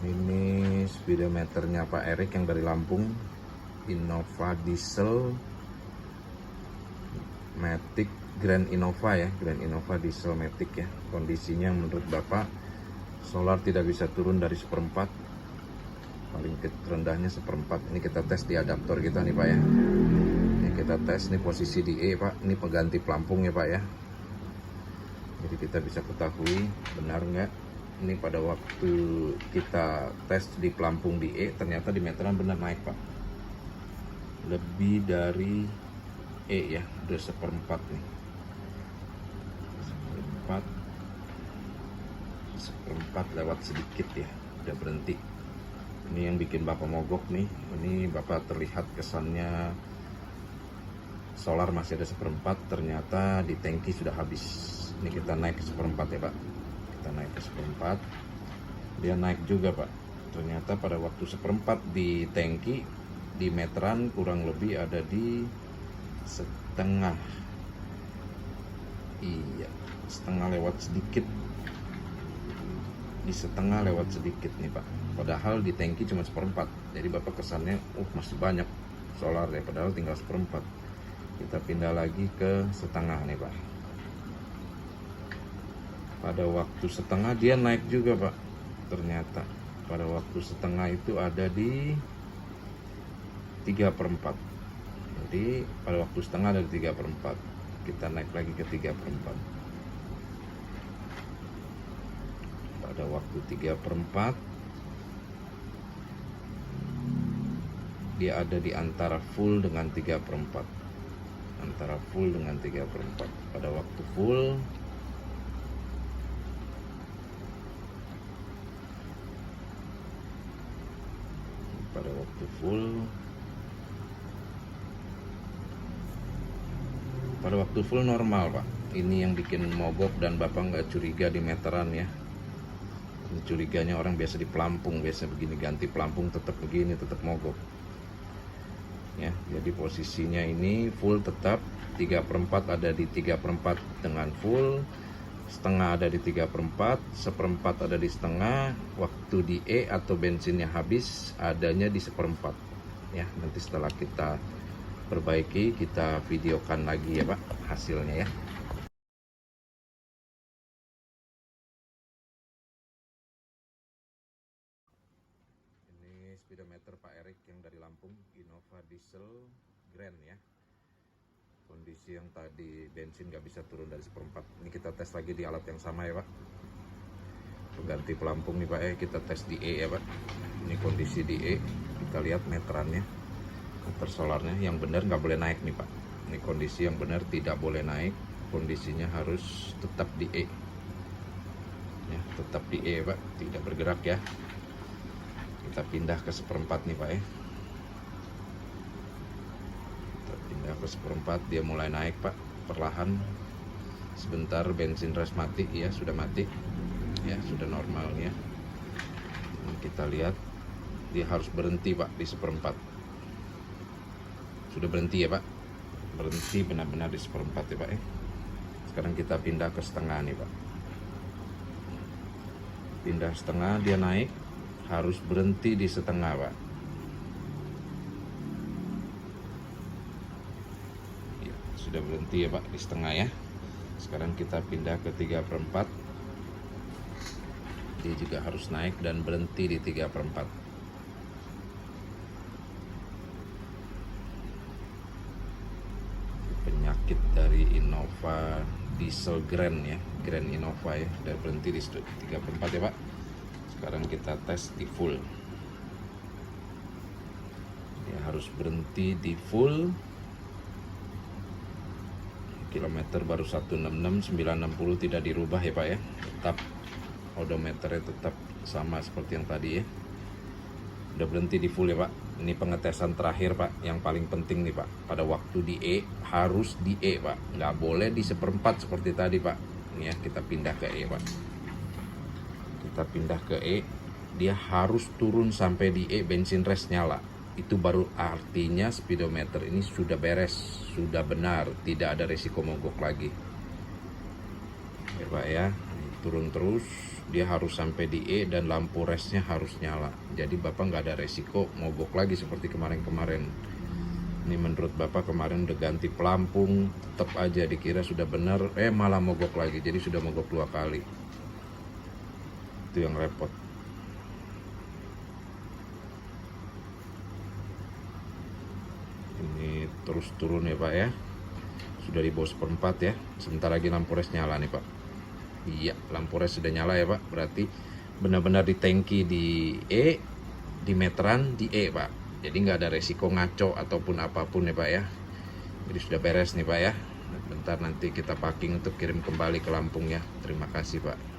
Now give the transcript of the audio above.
Ini speedometernya Pak Erik yang dari Lampung, Innova diesel Matic Grand Innova ya, Grand Innova diesel Matic ya. Kondisinya menurut Bapak solar tidak bisa turun dari 1/4, paling rendahnya 1/4. Ini kita tes di adaptor kita nih Pak ya. Ini kita tes nih posisi di E Pak, ini pengganti pelampung ya Pak ya. Jadi kita bisa ketahui benar nggak ini pada waktu kita tes di pelampung di E, ternyata di meteran benar naik Pak, lebih dari E ya, udah 1/4 nih, 1/4 lewat sedikit ya, udah berhenti. Ini yang bikin Bapak mogok nih, ini Bapak terlihat kesannya solar masih ada 1/4, ternyata di tangki sudah habis. Ini kita naik ke 1/4 ya Pak, kita naik ke 1/4, dia naik juga Pak. Ternyata pada waktu 1/4 di tangki, di meteran kurang lebih ada di setengah. Iya, setengah lewat sedikit, di setengah lewat sedikit nih Pak. Padahal di tangki cuma 1/4, jadi Bapak kesannya masih banyak solar ya, padahal tinggal 1/4. Kita pindah lagi ke setengah nih Pak. Pada waktu setengah dia naik juga Pak. Ternyata pada waktu setengah itu ada di 3/4. Jadi pada waktu setengah ada di 3/4. Kita naik lagi ke 3/4. Pada waktu 3/4 dia ada di antara full dengan 3/4. Antara full dengan 3/4. Pada waktu full pada waktu full normal Pak. Ini yang bikin mogok dan Bapak nggak curiga di meteran ya. Ini curiganya orang biasa di pelampung, biasa begini, ganti pelampung tetap begini, tetap mogok ya. Jadi posisinya ini full tetap, 3/4 ada di 3/4 dengan full, setengah ada di 3/4, 1/4 ada di setengah. Waktu di E atau bensinnya habis adanya di 1/4 ya. Nanti setelah kita perbaiki kita videokan lagi ya Pak hasilnya ya. Ini speedometer Pak Erik yang dari Lampung, Innova diesel Grand ya. Kondisi yang tadi bensin nggak bisa turun dari 1/4. Ini kita tes lagi di alat yang sama ya Pak. Pengganti pelampung nih Pak ya, kita tes di E ya Pak. Ini kondisi di E, kita lihat meterannya, meter solarnya yang benar nggak boleh naik nih Pak. Ini kondisi yang benar tidak boleh naik, kondisinya harus tetap di E ya, tetap di E Pak, tidak bergerak ya. Kita pindah ke 1/4 nih Pak ya. Kita pindah ke 1/4, dia mulai naik Pak, perlahan. Sebentar bensin res mati ya, sudah mati ya, sudah normal ya. Ini kita lihat dia harus berhenti Pak di 1/4. Sudah berhenti ya Pak, berhenti benar-benar di 1/4 ya Pak ya. Sekarang kita pindah ke setengah nih Pak. Pindah setengah, dia naik, harus berhenti di setengah Pak ya, sudah berhenti ya Pak di setengah ya. Sekarang kita pindah ke 3/4, dia juga harus naik dan berhenti di 3/4. Penyakit dari Innova diesel Grand ya, Grand Innova ya, sudah berhenti di 3/4 ya Pak. Sekarang kita tes di full, dia harus berhenti di full. Kilometer baru 166.960, tidak dirubah ya Pak ya, tetap odometernya tetap sama seperti yang tadi ya. Udah berhenti di full ya Pak. Ini pengetesan terakhir Pak, yang paling penting nih Pak. Pada waktu di E harus di E Pak, nggak boleh di 1/4 seperti tadi Pak. Ini ya, kita pindah ke E Pak. Kita pindah ke E, dia harus turun sampai di E, bensin res nyala. Itu baru artinya speedometer ini sudah beres, sudah benar, tidak ada resiko mogok lagi ya Pak ya. turun terus, dia harus sampai di E dan lampu resnya harus nyala. Jadi Bapak nggak ada resiko mogok lagi seperti kemarin-kemarin. Ini menurut Bapak kemarin udah ganti pelampung, tetap aja dikira sudah benar, malah mogok lagi. Jadi sudah mogok 2 kali. Itu yang repot. Ini terus turun ya Pak ya. Sudah di bawah 1/4 ya. Sebentar lagi lampu res nyala nih Pak. Iya, lampu res sudah nyala ya Pak. Berarti benar-benar di tangki di E, di meteran di E Pak. Jadi nggak ada resiko ngaco ataupun apapun ya Pak ya. Jadi sudah beres nih Pak ya. Bentar nanti kita packing untuk kirim kembali ke Lampung ya. Terima kasih Pak.